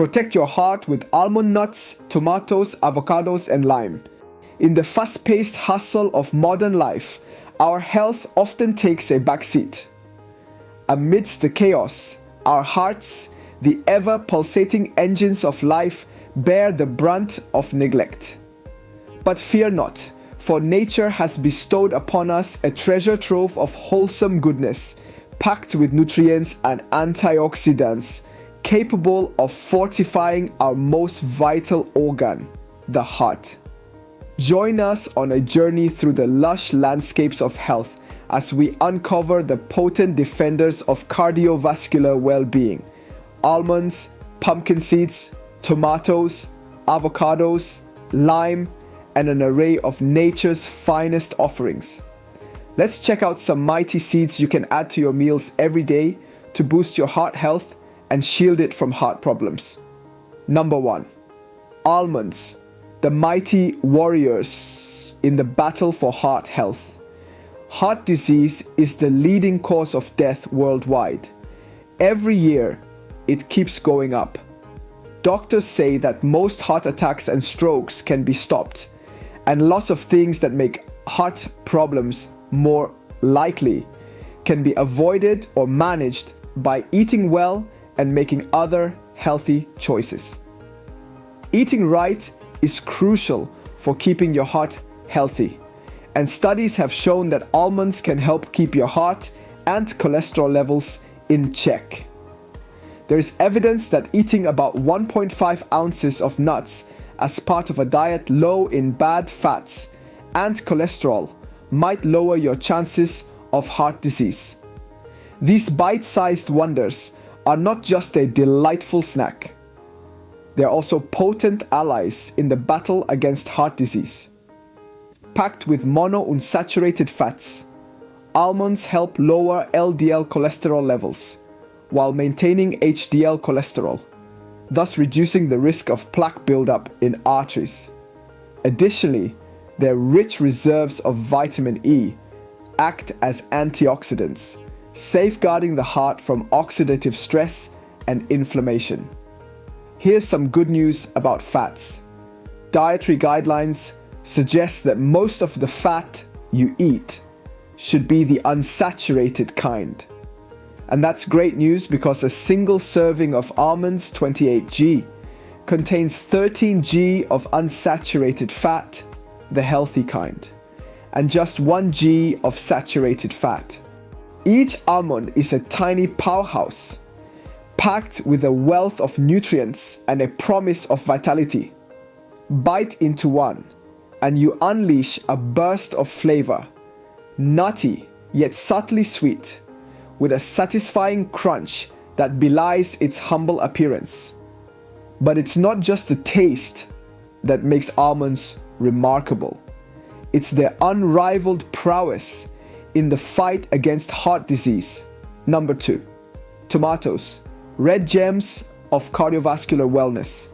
Protect your heart with almond nuts, tomatoes, avocados, and lime. In the fast-paced hustle of modern life, our health often takes a backseat. Amidst the chaos, our hearts, the ever-pulsating engines of life, bear the brunt of neglect. But fear not, for nature has bestowed upon us a treasure trove of wholesome goodness, packed with nutrients and antioxidants, capable of fortifying our most vital organ, the heart. Join us on a journey through the lush landscapes of health as we uncover the potent defenders of cardiovascular well-being: almonds, pumpkin seeds, tomatoes, avocados, lime, and an array of nature's finest offerings. Let's check out some mighty seeds you can add to your meals every day to boost your heart health and shield it from heart problems. Number 1. Almonds, the mighty warriors in the battle for heart health. Heart disease is the leading cause of death worldwide. Every year, it keeps going up. Doctors say that most heart attacks and strokes can be stopped, and lots of things that make heart problems more likely can be avoided or managed by eating well and making other healthy choices. Eating right is crucial for keeping your heart healthy, and studies have shown that almonds can help keep your heart and cholesterol levels in check. There is evidence that eating about 1.5 ounces of nuts as part of a diet low in bad fats and cholesterol might lower your chances of heart disease. These bite-sized wonders are not just a delightful snack. They are also potent allies in the battle against heart disease. Packed with monounsaturated fats, almonds help lower LDL cholesterol levels while maintaining HDL cholesterol, thus reducing the risk of plaque buildup in arteries. Additionally, their rich reserves of vitamin E act as antioxidants, safeguarding the heart from oxidative stress and inflammation. Here's some good news about fats. Dietary guidelines suggest that most of the fat you eat should be the unsaturated kind. And that's great news because a single serving of almonds 28G contains 13G of unsaturated fat, the healthy kind, and just 1G of saturated fat. Each almond is a tiny powerhouse, packed with a wealth of nutrients and a promise of vitality. Bite into one, and you unleash a burst of flavor, nutty yet subtly sweet, with a satisfying crunch that belies its humble appearance. But it's not just the taste that makes almonds remarkable. It's their unrivaled prowess in the fight against heart disease. Number 2. Tomatoes, red gems of cardiovascular wellness.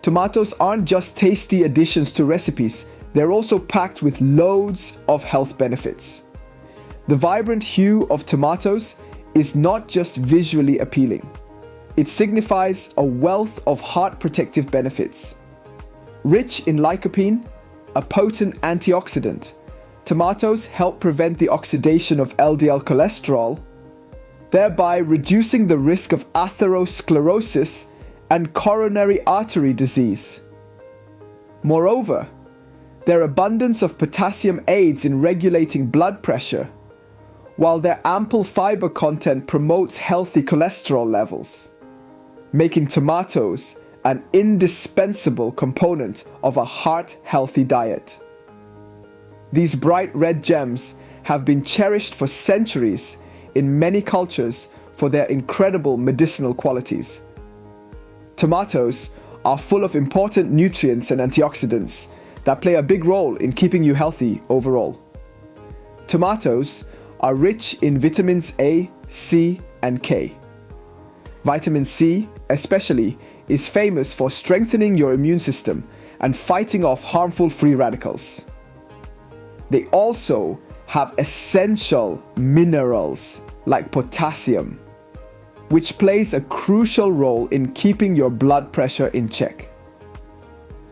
Tomatoes aren't just tasty additions to recipes, they're also packed with loads of health benefits. The vibrant hue of tomatoes is not just visually appealing. It signifies a wealth of heart protective benefits. Rich in lycopene, a potent antioxidant, tomatoes help prevent the oxidation of LDL cholesterol, thereby reducing the risk of atherosclerosis and coronary artery disease. Moreover, their abundance of potassium aids in regulating blood pressure, while their ample fiber content promotes healthy cholesterol levels, making tomatoes an indispensable component of a heart-healthy diet. These bright red gems have been cherished for centuries in many cultures for their incredible medicinal qualities. Tomatoes are full of important nutrients and antioxidants that play a big role in keeping you healthy overall. Tomatoes are rich in vitamins A, C, and K. Vitamin C, especially, is famous for strengthening your immune system and fighting off harmful free radicals. They also have essential minerals like potassium. which plays a crucial role in keeping your blood pressure in check.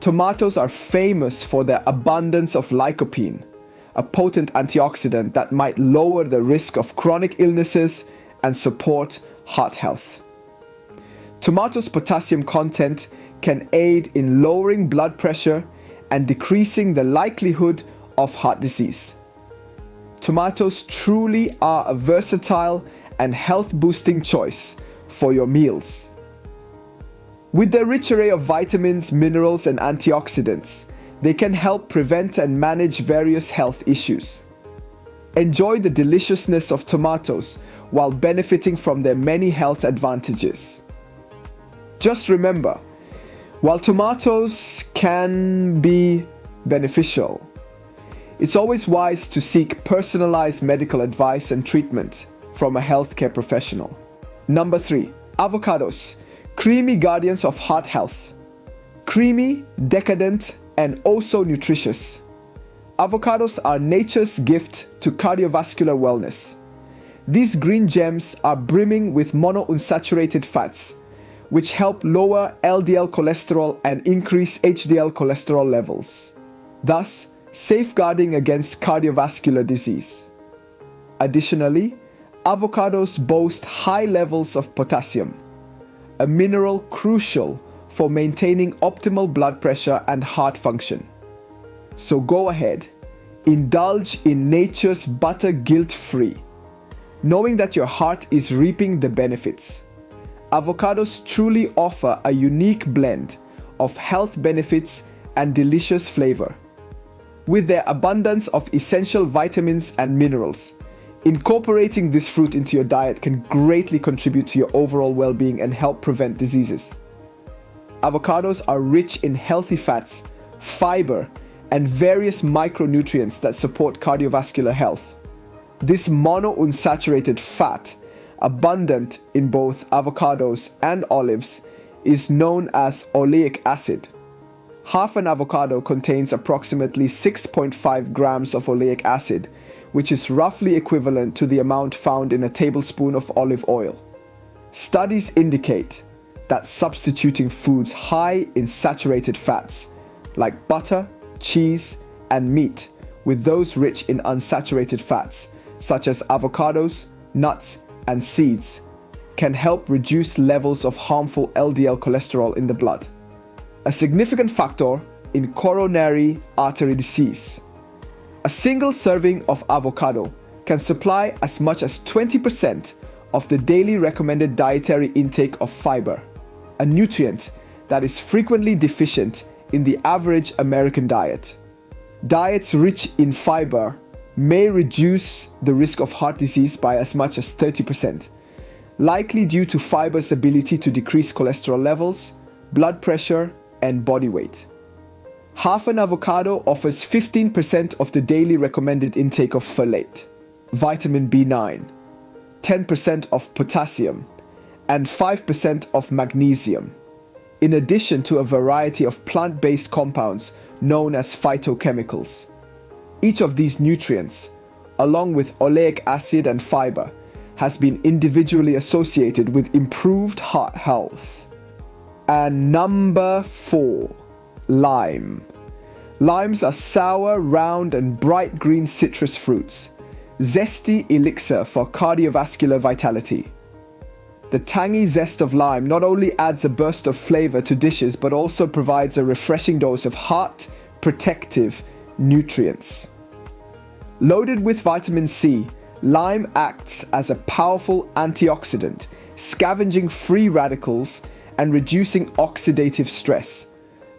Tomatoes are famous for their abundance of lycopene, a potent antioxidant that might lower the risk of chronic illnesses and support heart health. Tomatoes' potassium content can aid in lowering blood pressure and decreasing the likelihood of heart disease. Tomatoes truly are a versatile and health-boosting choice for your meals. With their rich array of vitamins, minerals, and antioxidants, they can help prevent and manage various health issues. Enjoy the deliciousness of tomatoes while benefiting from their many health advantages. Just remember, while tomatoes can be beneficial, it's always wise to seek personalized medical advice and treatment from a healthcare professional. Number 3. Avocados, creamy guardians of heart health. Creamy, decadent, and oh so nutritious. Avocados are nature's gift to cardiovascular wellness. These green gems are brimming with monounsaturated fats, which help lower LDL cholesterol and increase HDL cholesterol levels, thus safeguarding against cardiovascular disease. Additionally, avocados boast high levels of potassium, a mineral crucial for maintaining optimal blood pressure and heart function. So go ahead, indulge in nature's butter guilt-free, knowing that your heart is reaping the benefits. Avocados truly offer a unique blend of health benefits and delicious flavor. With their abundance of essential vitamins and minerals, incorporating this fruit into your diet can greatly contribute to your overall well-being and help prevent diseases. Avocados are rich in healthy fats, fiber, and various micronutrients that support cardiovascular health. This monounsaturated fat, abundant in both avocados and olives, is known as oleic acid. Half an avocado contains approximately 6.5 grams of oleic acid, which is roughly equivalent to the amount found in a tablespoon of olive oil. Studies indicate that substituting foods high in saturated fats, like butter, cheese, and meat, with those rich in unsaturated fats, such as avocados, nuts, and seeds, can help reduce levels of harmful LDL cholesterol in the blood, a significant factor in coronary artery disease. A single serving of avocado can supply as much as 20% of the daily recommended dietary intake of fiber, a nutrient that is frequently deficient in the average American diet. Diets rich in fiber may reduce the risk of heart disease by as much as 30%, likely due to fiber's ability to decrease cholesterol levels, blood pressure, and body weight. Half an avocado offers 15% of the daily recommended intake of folate, vitamin B9, 10% of potassium, and 5% of magnesium, in addition to a variety of plant-based compounds known as phytochemicals. Each of these nutrients, along with oleic acid and fiber, has been individually associated with improved heart health. And number 4, lime. Limes are sour, round, and bright green citrus fruits, zesty elixir for cardiovascular vitality. The tangy zest of lime not only adds a burst of flavor to dishes but also provides a refreshing dose of heart protective nutrients. Loaded with vitamin C, lime acts as a powerful antioxidant, scavenging free radicals and reducing oxidative stress,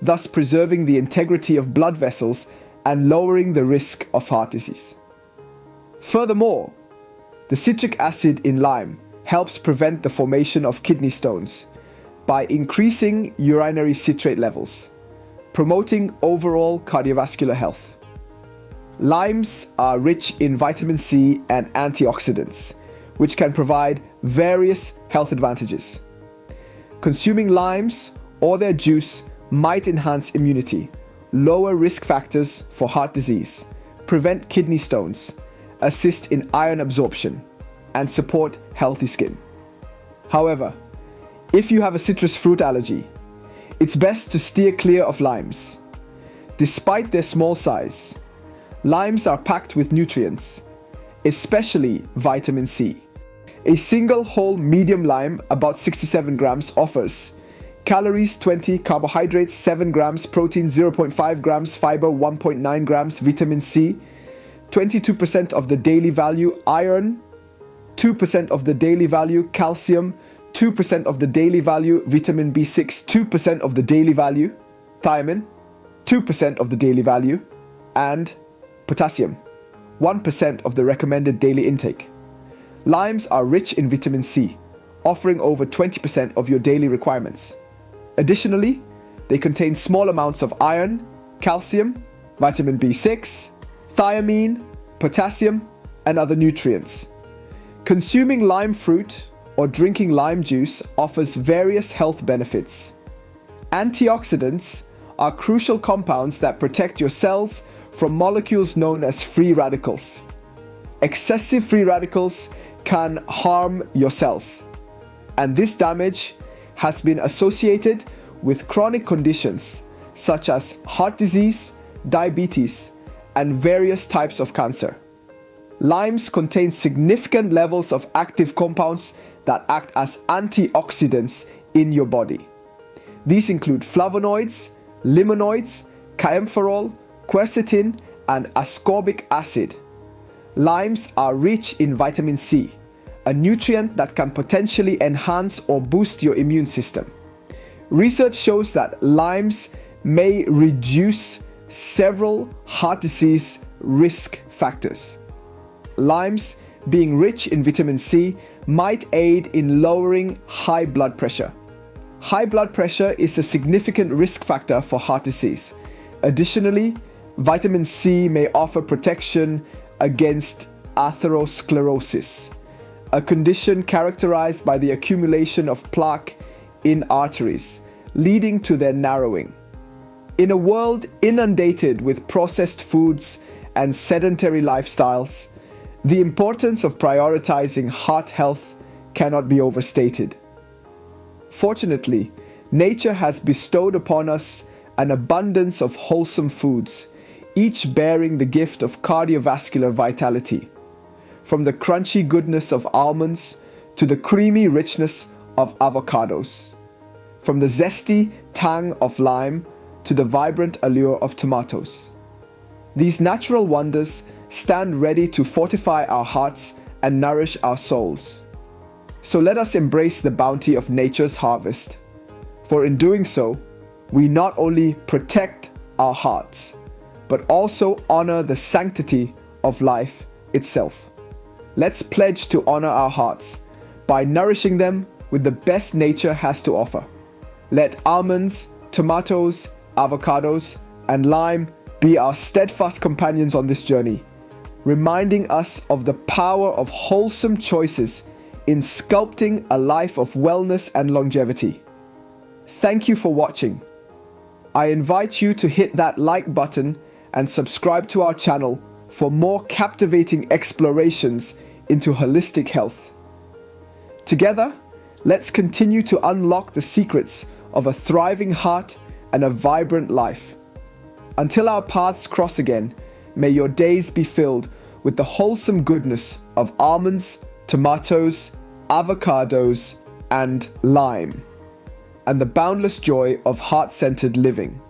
thus preserving the integrity of blood vessels and lowering the risk of heart disease. Furthermore, the citric acid in lime helps prevent the formation of kidney stones by increasing urinary citrate levels, promoting overall cardiovascular health. Limes are rich in vitamin C and antioxidants, which can provide various health advantages. Consuming limes or their juice might enhance immunity, lower risk factors for heart disease, prevent kidney stones, assist in iron absorption, and support healthy skin. However, if you have a citrus fruit allergy, it's best to steer clear of limes. Despite their small size, limes are packed with nutrients, especially vitamin C. A single whole medium lime, about 67 grams, offers calories 20, carbohydrates 7 grams, protein 0.5 grams, fiber 1.9 grams, vitamin C 22% of the daily value, iron 2% of the daily value, calcium 2% of the daily value, vitamin B6 2% of the daily value, thiamine 2% of the daily value, and potassium 1% of the recommended daily intake. Limes are rich in vitamin C, offering over 20% of your daily requirements. Additionally, they contain small amounts of iron, calcium, vitamin B6, thiamine, potassium, and other nutrients. Consuming lime fruit or drinking lime juice offers various health benefits. Antioxidants are crucial compounds that protect your cells from molecules known as free radicals. Excessive free radicals can harm your cells, and this damage has been associated with chronic conditions such as heart disease, diabetes, and various types of cancer. Limes contain significant levels of active compounds that act as antioxidants in your body. These include flavonoids, limonoids, caempherol, quercetin, and ascorbic acid. Limes are rich in vitamin C, a nutrient that can potentially enhance or boost your immune system. Research shows that limes may reduce several heart disease risk factors. Limes, being rich in vitamin C, might aid in lowering high blood pressure. High blood pressure is a significant risk factor for heart disease. Additionally, vitamin C may offer protection against atherosclerosis, a condition characterized by the accumulation of plaque in arteries, leading to their narrowing. In a world inundated with processed foods and sedentary lifestyles, the importance of prioritizing heart health cannot be overstated. Fortunately, nature has bestowed upon us an abundance of wholesome foods, each bearing the gift of cardiovascular vitality. From the crunchy goodness of almonds to the creamy richness of avocados. From the zesty tang of lime to the vibrant allure of tomatoes. These natural wonders stand ready to fortify our hearts and nourish our souls. So let us embrace the bounty of nature's harvest. For in doing so, we not only protect our hearts, but also honor the sanctity of life itself. Let's pledge to honor our hearts by nourishing them with the best nature has to offer. Let almonds, tomatoes, avocados, and lime be our steadfast companions on this journey, reminding us of the power of wholesome choices in sculpting a life of wellness and longevity. Thank you for watching. I invite you to hit that like button and subscribe to our channel for more captivating explorations into holistic health. Together, let's continue to unlock the secrets of a thriving heart and a vibrant life. Until our paths cross again, may your days be filled with the wholesome goodness of almonds, tomatoes, avocados, and lime, and the boundless joy of heart-centered living.